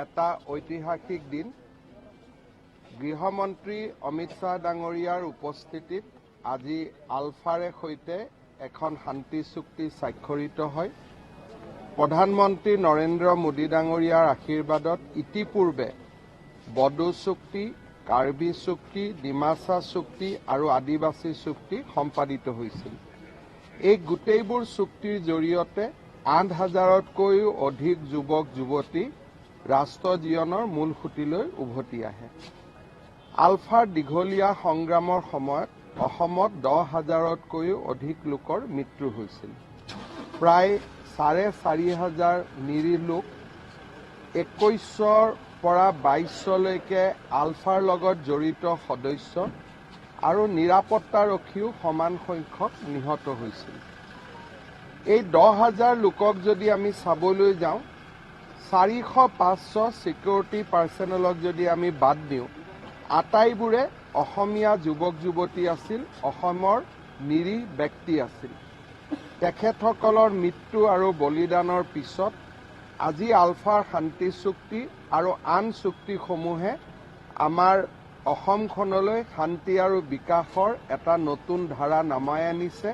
এটা ঐতিহাসিক দিন। গৃহমন্ত্ৰী অমিত শ্বাহ ডাঙৰীয়াৰ উপস্থিতিত আজি আলফাৰে সৈতে এখন শান্তি চুক্তি স্বাক্ষৰিত হয়। প্ৰধানমন্ত্ৰী নৰেন্দ্ৰ মোদী ডাঙৰীয়াৰ আশীৰ্বাদত ইতিপূৰ্বে বড়ো চুক্তি, কাৰ্বি চুক্তি, ডিমাচা চুক্তি আৰু আদিবাসী চুক্তি সম্পাদিত হৈছিল। এই গোটেইবোৰ চুক্তিৰ জৰিয়তে ৮,০০০তকৈও অধিক যুৱক যুৱতী ৰাষ্ট্ৰ জীৱনৰ মূল সুঁতিলৈ উভতি আহে। আলফাৰ দীঘলীয়া সংগ্ৰামৰ সময়ত অসমত ১০,০০০তকৈও অধিক লোকৰ মৃত্যু হৈছিল। প্ৰায় ৪,৫০০ নিৰীহ লোক ২১ৰ পৰা ২২লৈকে আলফাৰ লগত জড়িত সদস্য আৰু নিৰাপত্তাৰক্ষীও সমান সংখ্যক নিহত হৈছিল। এই ১০,০০০ লোকক যদি আমি চাবলৈ যাওঁ, ৪০০-৫০০ ছিকিউৰিটি পাৰ্চনেলক যদি আমি বাদ দিওঁ, আটাইবোৰে অসমীয়া যুৱক যুৱতী আছিল, অসমৰ নিৰীহ ব্যক্তি আছিল। তেখেতসকলৰ মৃত্যু আৰু বলিদানৰ পিছত আজি আলফাৰ শান্তি চুক্তি আৰু আন চুক্তিসমূহে আমাৰ অসমখনলৈ শান্তি আৰু বিকাশৰ এটা নতুন ধাৰা নামাই আনিছে।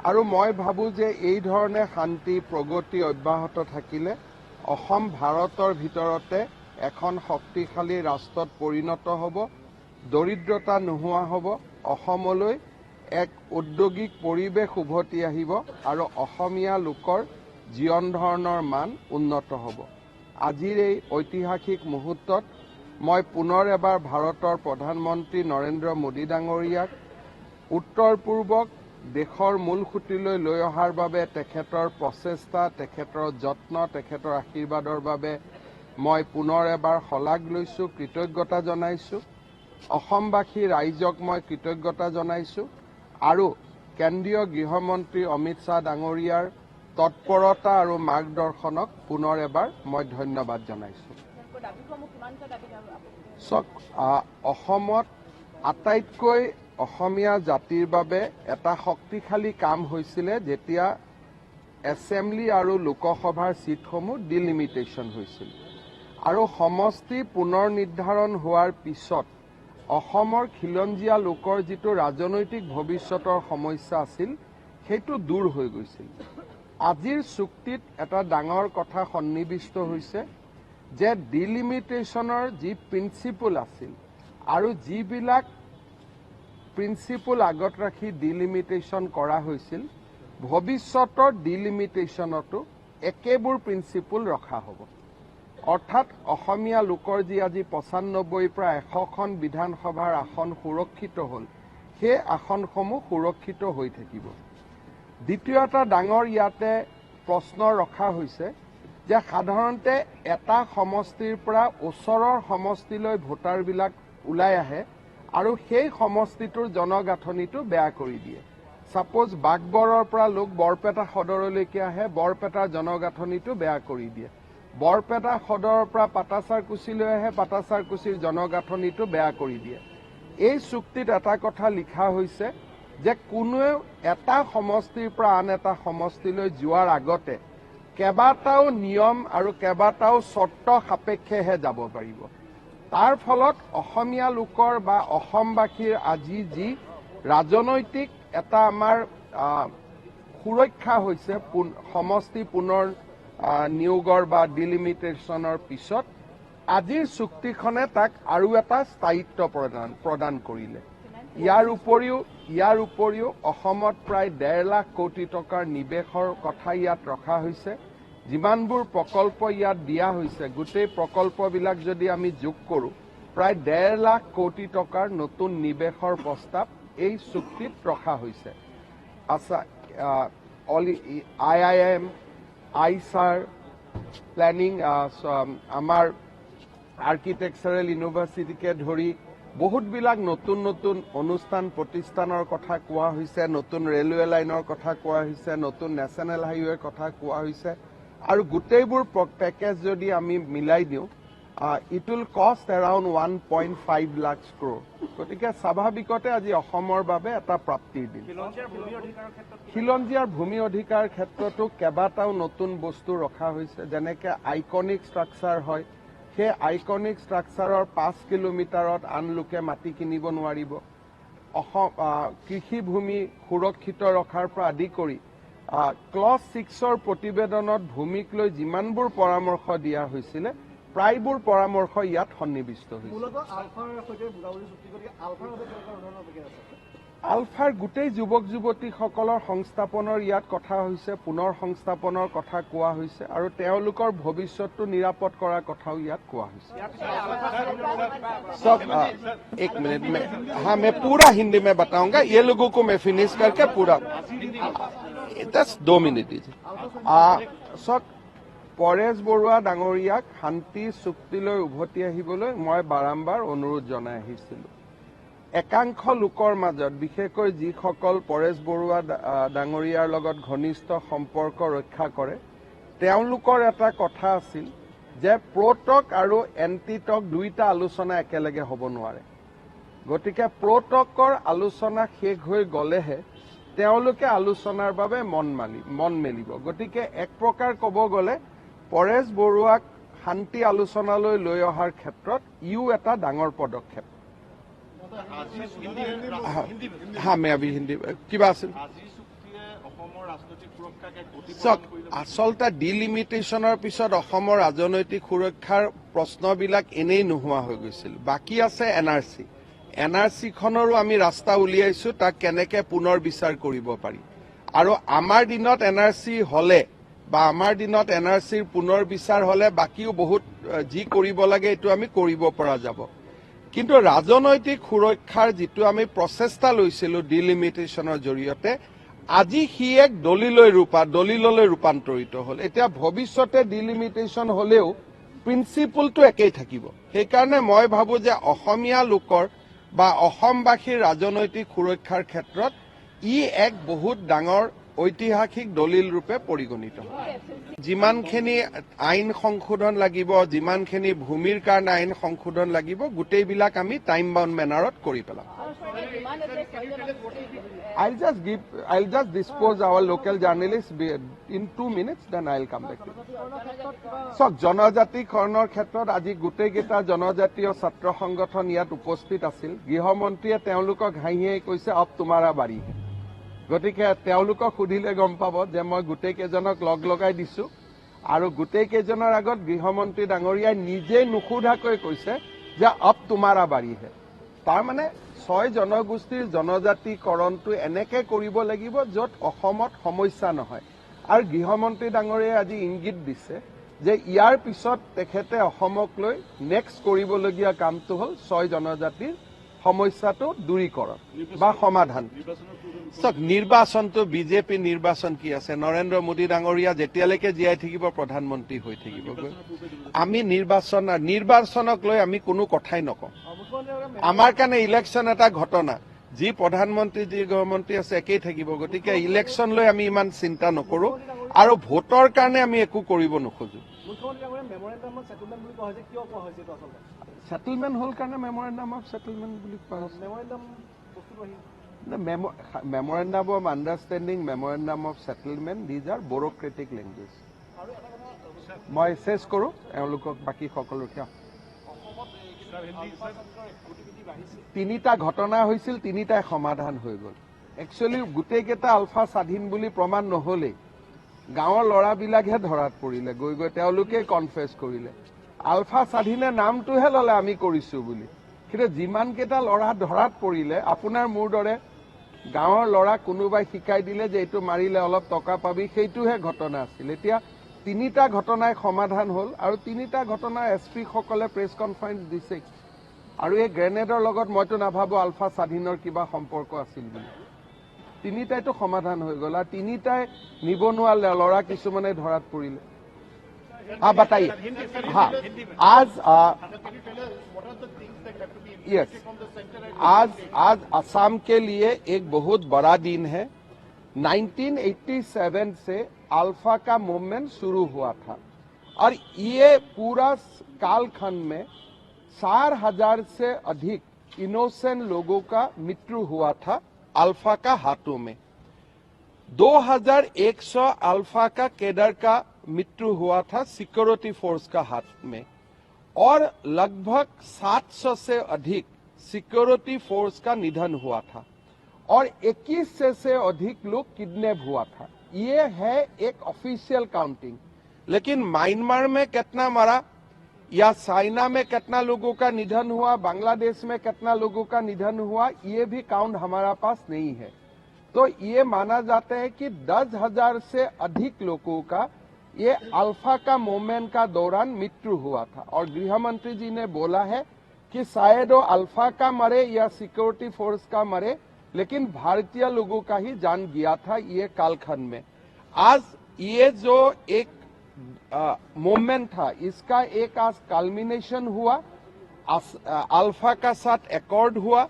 আৰু মই ভাবোঁ যে এই ধৰণে শান্তি প্ৰগতি অব্যাহত থাকিলে অসম ভাৰতৰ ভিতৰতে এখন শক্তিশালী ৰাষ্ট্ৰত পৰিণত হ'ব, দৰিদ্ৰতা নোহোৱা হ'ব, অসমলৈ এক ঔদ্যোগিক পৰিৱেশ উভতি আহিব আৰু অসমীয়া লোকৰ জীৱন ধাৰণৰ মান উন্নত হ'ব। আজিৰ এই ঐতিহাসিক মুহূৰ্তত মই পুনৰ এবাৰ ভাৰতৰ প্ৰধানমন্ত্ৰী নৰেন্দ্ৰ মোদী ডাঙৰীয়াক উত্তৰ পূৰ্বক দেশৰ মূল সুঁতিলৈ লৈ অহাৰ বাবে তেখেতৰ প্ৰচেষ্টা, তেখেতৰ যত্ন, তেখেতৰ আশীৰ্বাদৰ বাবে মই পুনৰ এবাৰ শলাগ লৈছোঁ, কৃতজ্ঞতা জনাইছোঁ। অসমবাসী ৰাইজক মই কৃতজ্ঞতা জনাইছোঁ আৰু কেন্দ্ৰীয় গৃহমন্ত্ৰী অমিত শ্বাহ ডাঙৰীয়াৰ তৎপৰতা আৰু মাৰ্গদৰ্শনক পুনৰ এবাৰ মই ধন্যবাদ জনাইছোঁ। চাওক, অসমত আটাইতকৈ অসমীয়া জাতিৰ বাবে এটা শক্তিশালী কাম হৈছিলে যেতিয়া এছেম্বলি আৰু লোকসভাৰ ছিটসমূহ ডিলিমিটেশ্যন হৈছিল আৰু সমষ্টি পুনৰ নিৰ্ধাৰণ হোৱাৰ পিছত অসমৰ খিলঞ্জীয়া লোকৰ যিটো ৰাজনৈতিক ভৱিষ্যতৰ সমস্যা আছিল সেইটো দূৰ হৈ গৈছিল। আজিৰ চুক্তিত এটা ডাঙৰ কথা সন্নিৱিষ্ট হৈছে যে ডিলিমিটেশ্যনৰ যি প্ৰিন্সিপল আছিল আৰু যিবিলাক প্ৰিন্সিপল আগত ৰাখি ডিলিমিটেশ্যন কৰা হৈছিল, ভৱিষ্যতৰ ডিলিমিটেশ্যনতো একেবোৰ প্ৰিন্সিপল ৰখা হ'ব। অৰ্থাৎ অসমীয়া লোকৰ যি আজি ৯৫ৰ পৰা ১০০খন বিধানসভাৰ আসন সুৰক্ষিত হ'ল, সেই আসনসমূহ সুৰক্ষিত হৈ থাকিব। দ্বিতীয় এটা ডাঙৰ ইয়াতে প্ৰশ্ন ৰখা হৈছে যে সাধাৰণতে এটা সমষ্টিৰ পৰা ওচৰৰ সমষ্টিলৈ ভোটাৰবিলাক ওলাই আহে আৰু সেই সমষ্টিটোৰ জনগাঁথনিটো বেয়া কৰি দিয়ে। ছাপ'জ বাঘবৰৰ পৰা লোক বৰপেটা সদৰলৈকে আহে, বৰপেটাৰ জনগাঁথনিটো বেয়া কৰি দিয়ে। বৰপেটা সদৰৰ পৰা পাটাচাৰকুছিলৈ আহে, পাটাচাৰকুছিৰ জনগাঁথনিটো বেয়া কৰি দিয়ে। এই চুক্তিত এটা কথা লিখা হৈছে যে কোনোৱেও এটা সমষ্টিৰ পৰা আন এটা সমষ্টিলৈ যোৱাৰ আগতে কেইবাটাও নিয়ম আৰু কেইবাটাও চৰ্ত সাপেক্ষেহে যাব পাৰিব। তাৰ ফলত অসমীয়া লোকৰ বা অসমবাসীৰ আজি যি ৰাজনৈতিক এটা আমাৰ সুৰক্ষা হৈছে সমষ্টি পুনৰ নিয়োগৰ বা ডিলিমিটেশ্যনৰ পিছত, আজিৰ চুক্তিখনে তাক আৰু এটা স্থায়িত্ব প্ৰদান কৰিলে। ইয়াৰ উপৰিও অসমত প্ৰায় ১.৫ লাখ কোটি টকাৰ নিৱেশৰ কথা ইয়াত ৰখা হৈছে। যিমানবোৰ প্ৰকল্প ইয়াত দিয়া হৈছে, গোটেই প্ৰকল্পবিলাক যদি আমি যোগ কৰোঁ, প্ৰায় ১.৫ লাখ কোটি টকাৰ নতুন নিৱেশৰ প্ৰস্তাৱ এই চুক্তিত ৰখা হৈছে। IIM, আইচাৰ, প্লেনিং, আমাৰ আৰ্কিটেকচাৰেল ইউনিভাৰ্চিটিকে ধৰি বহুতবিলাক নতুন নতুন অনুষ্ঠান প্ৰতিষ্ঠানৰ কথা কোৱা হৈছে, নতুন ৰেলৱে লাইনৰ কথা কোৱা হৈছে, নতুন নেশ্যনেল হাইৱেৰ কথা কোৱা হৈছে আৰু গোটেইবোৰ পেকেজ যদি আমি মিলাই দিওঁ, ইট উইল কষ্ট এৰাউণ্ড 1.5 লাখ ক্ৰ'ৰ। গতিকে স্বাভাৱিকতে আজি অসমৰ বাবে এটা প্ৰাপ্তিৰ দিন। খিলঞ্জীয়াৰ ভূমি অধিকাৰ ক্ষেত্ৰতো কেইবাটাও নতুন বস্তু ৰখা হৈছে, যেনেকৈ আইকনিক ষ্ট্ৰাকচাৰ হয় সেই আইকনিক ষ্ট্ৰাকচাৰৰ 5 কিলোমিটাৰত আন লোকে মাটি কিনিব নোৱাৰিব। কৃষিভূমি সুৰক্ষিত ৰখাৰ পৰা আদি কৰি ক্লজ 6ৰ প্ৰতিবেদনত ভূমিক লৈ যিমানবোৰ পৰামৰ্শ দিয়া হৈছিলে প্ৰায়বোৰ পৰামৰ্শ ইয়াত সন্নিৱিষ্ট হৈছে। আলফাৰ গোটেই যুৱক যুৱতীসকলৰ সংস্থাপনৰ ইয়াত কথা হৈছে, পুনৰ সংস্থাপনৰ কথা কোৱা হৈছে আৰু তেওঁলোকৰ ভৱিষ্যতটো নিৰাপদ কৰাৰ কথাও ইয়াত কোৱা হৈছে। एक मिनट में हाँ मैं पूरा हिंदी में बताऊंगा, ये लोगों को मैं फिनिश करके पूरा 2 मिनिट दीजिए। পৰেশ বৰুৱা ডাঙৰীয়াক শান্তি চুক্তিলৈ উভতি আহিবলৈ মই বাৰম্বাৰ অনুৰোধ জনাই আহিছিলোঁ। একাংশ লোকৰ মাজত বিশেষকৈ যিসকল পৰেশ বৰুৱা ডাঙৰীয়াৰ লগত ঘনিষ্ঠ সম্পৰ্ক ৰক্ষা কৰে তেওঁলোকৰ এটা কথা আছিল যে প্ৰ'টক আৰু এণ্টিটক দুইটা আলোচনা একেলগে হ'ব নোৱাৰে। গতিকে প্ৰ'টকৰ আলোচনা শেষ হৈ গ'লেহে তেওঁলোকে আলোচনাৰ বাবে মন মেলিব। গতিকে এক প্ৰকাৰ ক'ব গ'লে পৰেশ বৰুৱাক শান্তি আলোচনালৈ লৈ অহাৰ ক্ষেত্ৰত ইও এটা ডাঙৰ পদক্ষেপ। हाँ मैं अभी हिंदी किबा আছিল চাওক, আচলতে ডিলিমিটেশ্যনৰ পিছত অসমৰ ৰাজনৈতিক সুৰক্ষাৰ প্ৰশ্নবিলাক এনেই নোহোৱা হৈ গৈছিল। বাকী আছে NRC খনৰো আমি ৰাস্তা উলিয়াইছো, তাক কেনেকে পুনৰ বিচাৰ কৰিব পাৰি। আৰু আমাৰ দিনত NRC হলে বা আমাৰ দিনত NRCৰ পুনৰ বিচাৰ হলে বাকীও বহুত যি কৰিব লাগে এইটো আমি কৰিব পৰা যাব। কিন্তু ৰাজনৈতিক সুৰক্ষাৰ যিটো আমি প্ৰচেষ্টা লৈছিলো ডিলিমিটেশ্যনৰ জৰিয়তে, আজি সি এক দলিললৈ ৰূপান্তৰিত হ'ল। এতিয়া ভৱিষ্যতে ডিলিমিটেশ্যন হলেও প্ৰিন্সিপলটো একেই থাকিব। সেইকাৰণে মই ভাবো যে অসমীয়া লোকৰ বা অসমবাসীৰ ৰাজনৈতিক সুৰক্ষাৰ ক্ষেত্ৰত ই এক বহুত ডাঙৰ ঐতিহাসিক দলিল ৰূপে পৰিগণিত হয়। যিমানখিনি আইন সংশোধন লাগিব, যিমানখিনি ভূমিৰ কাৰণে আইন সংশোধন লাগিব, গোটেইবিলাক আমি টাইম বাউণ্ড মেনাৰত কৰি পেলাম। I'll just dispose our local journalists in 2 minutes, then I'll come back to you. So, জনজাতিকৰণৰ ক্ষেত্ৰত আজি গোটেইকেইটা জনজাতীয় ছাত্ৰ সংগঠন ইয়াত উপস্থিত আছিল। গৃহমন্ত্ৰীয়ে তেওঁলোকক হাঁহিয়ে কৈছে অব তোমাৰা বাৰী। গতিকে তেওঁলোকক সুধিলে গম পাব যে মই গোটেইকেইজনক লগাই দিছো আৰু গোটেইকেইজনৰ আগত গৃহমন্ত্ৰী ডাঙৰীয়াই নিজে নুসুধাকৈ কৈছে যে অব তোমাৰা বাৰী হে। তাৰমানে 6 জনগোষ্ঠীৰ জনজাতিকৰণটো এনেকে কৰিব লাগিব য'ত অসমত সমস্যা নহয়। আৰু গৃহমন্ত্ৰী ডাঙৰীয়াই আজি ইংগিত দিছে যে ইয়াৰ পিছত তেখেতে অসমক লৈ নেক্সট কৰিবলগীয়া কামটো হ'ল 6 জনজাতিৰ সমস্যাটো দূৰীকৰণ বা সমাধান। চাওক, নিৰ্বাচনটো বিজেপি নিৰ্বাচন কি আছে, নৰেন্দ্ৰ মোদী ডাঙৰীয়া যেতিয়ালৈকে জীয়াই থাকিব প্ৰধানমন্ত্ৰী হৈ থাকিব। আমি নিৰ্বাচনক লৈ আমি কোনো কথাই নকওঁ। আমাৰ কাৰণে ইলেকশ্যন এটা ঘটনা, যি প্ৰধানমন্ত্ৰী যি গৃহমন্ত্ৰী আছে একেই থাকিব। গতিকে ইলেকশ্যন লৈ আমি ইমান চিন্তা নকৰো আৰু ভোটৰ কাৰণে আমি একো কৰিব নোখোজো। সেটেলমেন্ট হ'ল কাৰণে মেমৰেণ্ডাম অফ সেটেলমেন্ট বুলি কোৱা হৈছে। Memorandum of understanding, memorandum of settlement, these are bureaucratic language. মই চেছ কৰো এওঁলোকক বাকী সকলোকে। 3টা ঘটনা হৈছিল, 3টাই সমাধান হৈ গ'ল। একচুৱেলি গোটেইকেইটা আলফা স্বাধীন বুলি প্ৰমাণ নহলেই গাঁৱৰ ল'ৰাবিলাকহে ধৰাত পৰিলে, গৈ তেওঁলোকে কনফেছ কৰিলে। আলফা স্বাধীনে নামটোহে ললে আমি কৰিছো বুলি, কিন্তু যিমানকেইটা ল'ৰা ধৰাত পৰিলে আপোনাৰ মোৰ দৰে গাঁৱৰ ল'ৰা কোনোবাই শিকাই দিলে যে এইটো মাৰিলে অলপ টকা পাবি, সেইটোহে ঘটনা আছিল। এতিয়া 3টা ঘটনাই সমাধান হ'ল আৰু 3টা ঘটনা SP সকলে প্ৰেছ কনফাৰেন্স দিছে। আৰু এই গ্ৰেনেডৰ লগত মইতো নাভাবো আলফা স্বাধীনৰ কিবা সম্পৰ্ক আছিল বুলি। 3টাইতো সমাধান হৈ গ'ল আৰু 3টাই নিবনুৱা ল'ৰা কিছুমানে ধৰাত পৰিলে। हाँ बताइए। हाँ आज असम के लिए एक बहुत बड़ा दिन है। 1987 से अल्फा का मूवमेंट शुरू हुआ था और ये पूरा कालखंड में 4,000 से अधिक इनोसेंट लोगों का मृत्यु हुआ था अल्फा का हाथों में। 2100 अल्फा का कैडर का मृत्यु हुआ था सिक्योरिटी फोर्स का हाथ में। और लगभग 700 से अधिक सिक्योरिटी फोर्स का निधन हुआ था और 21 से अधिक लोग किडनैप हुआ था। ये है एक ऑफिशियल काउंटिंग, लेकिन म्यांमार में कितना मरा या चाइना में कितना लोगों का निधन हुआ, बांग्लादेश में कितना लोगों का निधन हुआ, ये भी काउंट हमारा पास नहीं है। तो ये माना जाता है कि 10,000 से अधिक लोगों का ये अल्फा का मूवमेंट का दौरान मृत्यु हुआ था और गृह मंत्री जी ने बोला है कि शायद वो अल्फा का मरे या सिक्योरिटी फोर्स का मरे, लेकिन भारतीय लोगों का ही जान गया था ये कालखंड में। आज ये जो एक मूवमेंट था, इसका एक आज कल्मिनेशन हुआ, अल्फा का साथ एकॉर्ड हुआ।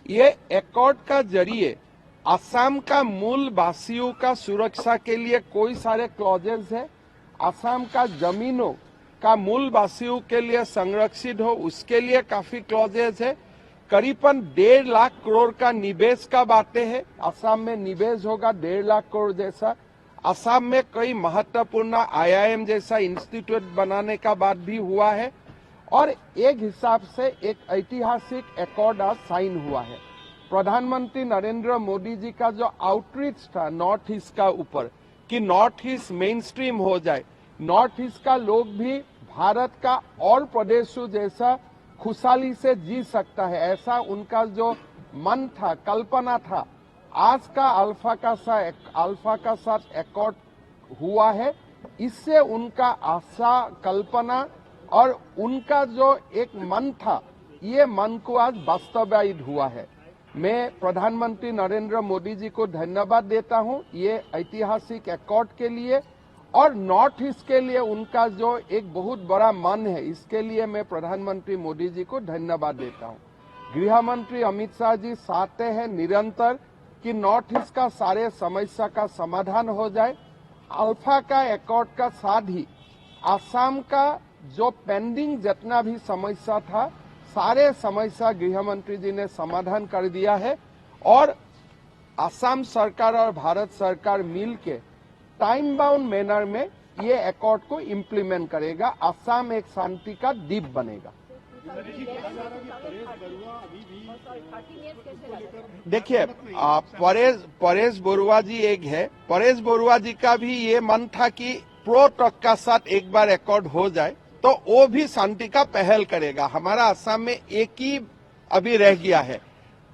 ये एकॉर्ड का जरिए असम का मूल वासियों का सुरक्षा के लिए कोई सारे क्लॉजेस है, असम का जमीनों का मूल वासियों के लिए संरक्षित हो उसके लिए काफी क्लॉजेस है। करीबन 1.5 लाख करोड़ का निवेश का बातें है, असम में निवेश होगा 1.5 लाख करोड़ जैसा। असम में कई महत्वपूर्ण IIM जैसा इंस्टीट्यूट बनाने का बात भी हुआ है और एक हिसाब से एक ऐतिहासिक एकॉर्ड आज साइन हुआ है। प्रधानमंत्री नरेंद्र मोदी जी का जो आउटरीच था नॉर्थ ईस्ट का ऊपर कि नॉर्थ ईस्ट मेन स्ट्रीम हो जाए, नॉर्थ ईस्ट का लोग भी भारत का और प्रदेशों जैसा खुशहाली से जी सकता है, ऐसा उनका जो मन था, कल्पना था, आज का अल्फा का साथ एकॉर्ड हुआ है। इससे उनका आशा, कल्पना और उनका जो एक मन था, ये मन को आज वास्तवायित हुआ है। मैं प्रधानमंत्री नरेंद्र मोदी जी को धन्यवाद देता हूं ये ऐतिहासिक एकॉर्ड के लिए और नॉर्थ ईस्ट के लिए उनका जो एक बहुत बड़ा मन है, इसके लिए मैं प्रधानमंत्री मोदी जी को धन्यवाद देता हूं। गृह मंत्री अमित शाह जी चाहते हैं निरंतर कि नॉर्थ ईस्ट का सारे समस्या का समाधान हो जाए। अल्फा का एकॉर्ड का साथ ही असम का जो पेंडिंग जितना भी समस्या था, सारे समस्या गृह मंत्री जी ने समाधान कर दिया है और असम सरकार और भारत सरकार मिलके टाइम बाउंड मैनर में ये एकॉर्ड को इम्प्लीमेंट करेगा। असम एक शांति का द्वीप बनेगा। देखिए, परेश बरुआ जी एक है, परेश बरुआ जी का भी ये मन था कि प्रो टॉक का साथ एक बार एकॉर्ड हो जाए तो वो भी शांति का पहल करेगा। हमारा असम में एक ही अभी रह गया है,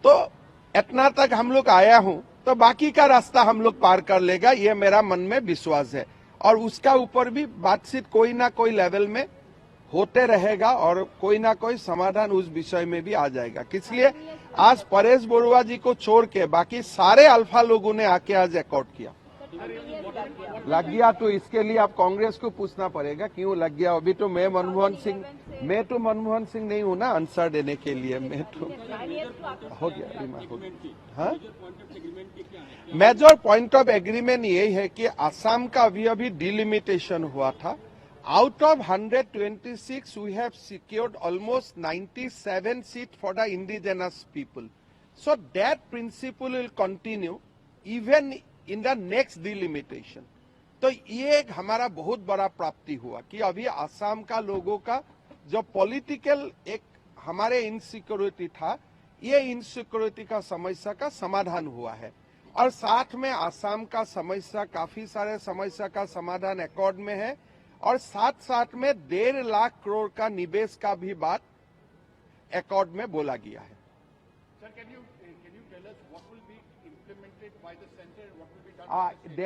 तो इतना तक हम लोग आया हूं तो बाकी का रास्ता हम लोग पार कर लेगा, ये मेरा मन में विश्वास है और उसका ऊपर भी बातचीत कोई ना कोई लेवल में होते रहेगा और कोई ना कोई समाधान उस विषय में भी आ जाएगा। इसलिए आज परेश बरुआ जी को छोड़ के बाकी सारे अल्फा लोगों ने आके आज एकॉर्ड किया। लग गया तो इसके लिए आप कांग्रेस को पूछना पड़ेगा क्यों लग गया। अभी तो मैं तो मनमोहन सिंह नहीं हूं ना आंसर देने के लिए। मैं तो हो गया। हाँ, मेजर पॉइंट ऑफ एग्रीमेंट ये है कि असम का अभी डिलिमिटेशन हुआ था। Out of 126, we have secured almost 97 seats for the indigenous people. So that principle will continue even in the next delimitation. तो ये एक हमारा बहुत बड़ा प्राप्ति हुआ कि अभी असम का लोगों का जो पॉलिटिकल एक हमारे इनसिक्योरिटी था, ये इनसिक्योरिटी का समस्या का समाधान हुआ है और साथ में असम का समस्या, काफी सारे समस्या का समाधान एकॉर्ड में है और साथ साथ में 1.5 लाख करोड़ का निवेश का भी बात एकॉर्ड में बोला गया है। Sir, can you tell us what will be implemented by the center and what will be done by the state?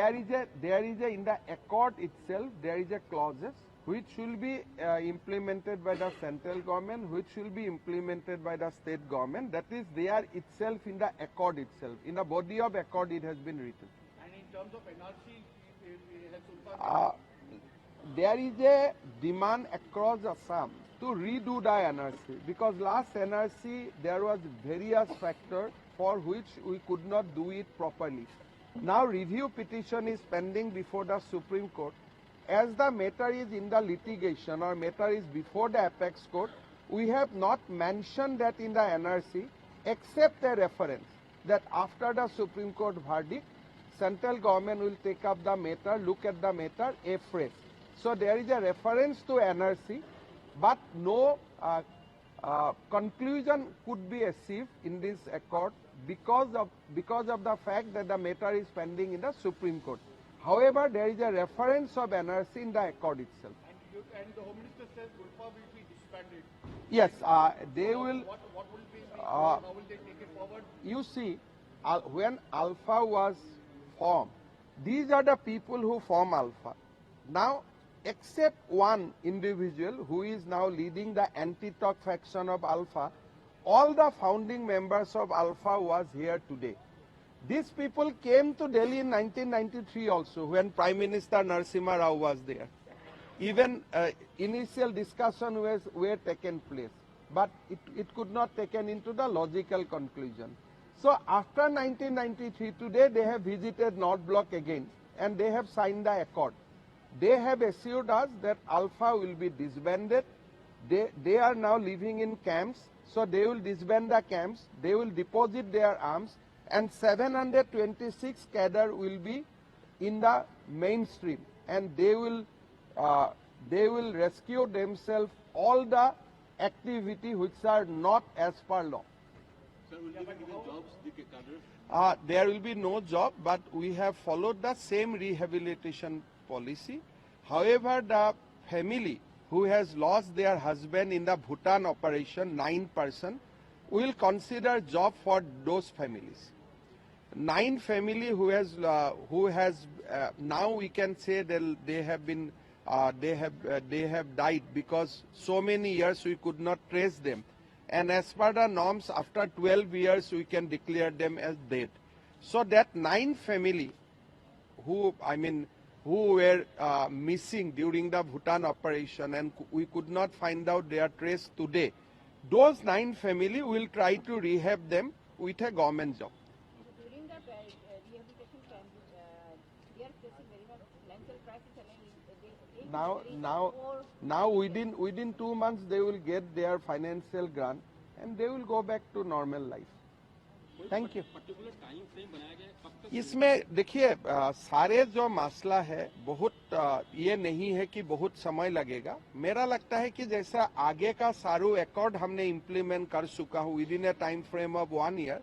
There is a in the accord itself there is a clauses which will be implemented by the central government, which will be implemented by the state government. That is there itself in the accord itself. In the body of accord it has been written. And in terms of NRC, has Sultan there is a demand across Assam to redo the NRC because last NRC there was various factors for which we could not do it properly. Now review petition is pending before the Supreme Court. As the matter is in the litigation or matter is before the apex court, we have not mentioned that in the NRC except a reference that after the Supreme Court verdict, central government will take up the matter, look at the matter afresh. So there is a reference to NRC, but no conclusion could be achieved in this accord because of the fact that the matter is pending in the Supreme Court. However, there is a reference of NRC in the accord itself. And the Home Minister says Ulfa will be disbanded. Yes, they will. What will be how will they take it forward? You see, when Alpha was formed, these are the people who form Alpha. Now, except one individual who is now leading the anti-talk faction of Alpha, all the founding members of Alpha was here today. These people came to Delhi in 1993 also, when Prime Minister Narasimha Rao was there. Even initial discussion were taken place, but it could not taken into the logical conclusion. So after 1993, today they have visited North Block again, and they have signed the accord. They have assured us that Alpha will be disbanded. They are now living in camps, so they will disband the camps, they will deposit their arms, and 726 cadre will be in the mainstream, and they will rescue themselves all the activity which are not as per law. Sir, will they be given jobs, the cadre? There will be no job, but we have followed the same rehabilitation policy. However, the family who has lost their husband in the Bhutan operation, 9%, will consider job for those families. 9 family who has now we can say that they have died because so many years we could not trace them, and as per the norms, after 12 years we can declare them as dead. So that 9 family who were missing during the Bhutan operation and we could not find out their trace today, those 9 family will try to rehab them with a government job. During the rehabilitation camp, they are facing very much financial crisis, and Now within 2 months they will get their financial grant and they will go back to normal life. Thank you. Particular time frame बनाया गया है, कब तक? इसमें देखिए सारे जो मसला है बहुत ये नहीं है कि बहुत समय लगेगा. मेरा लगता है कि जैसा आगे का सारू अकॉर्ड हमने इम्प्लीमेंट कर चुका हूँ within a time frame of 1 year,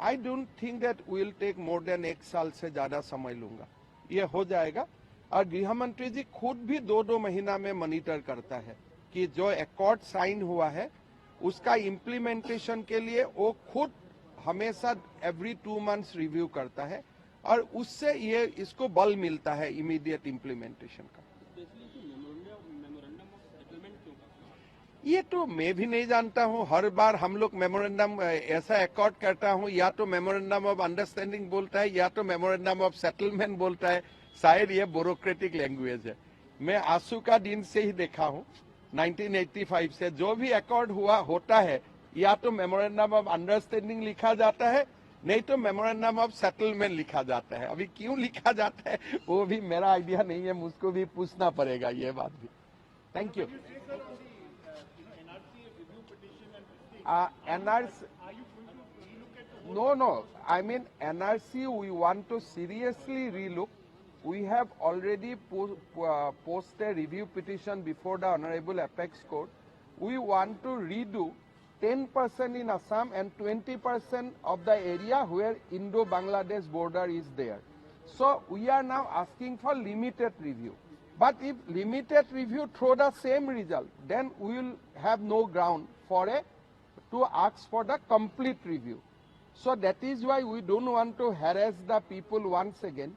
I don't think that will take more than 1 साल से ज्यादा समय लूंगा. ये हो जाएगा. और गृह मंत्री जी खुद भी 2-2 महीना में मॉनिटर करता है कि जो अकॉर्ड साइन हुआ है उसका इम्प्लीमेंटेशन के लिए वो खुद हमेशा एवरी 2 मंथ्स रिव्यू करता है और उससे ये इसको बल मिलता है इमीडिएट इम्प्लीमेंटेशन का. मेमोरेंडम ऑफ सेटलमेंट क्यों का? ये तो मैं भी नहीं जानता हूँ. हर बार हम लोग मेमोरेंडम ऐसा अकॉर्ड करता हूँ, या तो मेमोरेंडम ऑफ अंडरस्टैंडिंग बोलता है या तो मेमोरेंडम ऑफ सेटलमेंट बोलता है. शायद ये ब्यूरोक्रेटिक लैंग्वेज है. मैं आंसू का दिन से ही देखा हूँ 1985 से जो भी अकॉर्ड होता है या तो मेमोरेंडम ऑफ अंडरस्टैंडिंग लिखा जाता है, नहीं तो मेमोरेंडम ऑफ सेटलमेंट लिखा जाता है. अभी क्यों लिखा जाता है वो भी मेरा आइडिया नहीं है, मुझको भी पूछना पड़ेगा ये बात भी. Thank you. NRC, no. I mean NRC we want to seriously relook. We have already posted a review petition before the Honorable Apex Court. We want to redo 10% in Assam and 20% of the area where Indo-Bangladesh border is there. So we are now asking for limited review. But if limited review throw the same result, then we will have no ground to ask for the complete review. So that is why we don't want to harass the people once again.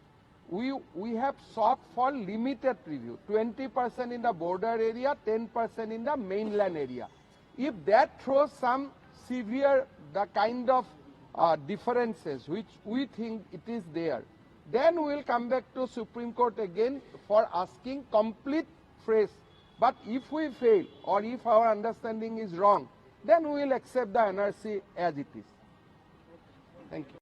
We have sought for limited review, 20% in the border area, 10% in the mainland area. If that throws some severe, the kind of differences which we think it is there, then we will come back to Supreme Court again for asking complete fresh. But if we fail or if our understanding is wrong, then we will accept the NRC as it is. Thank you.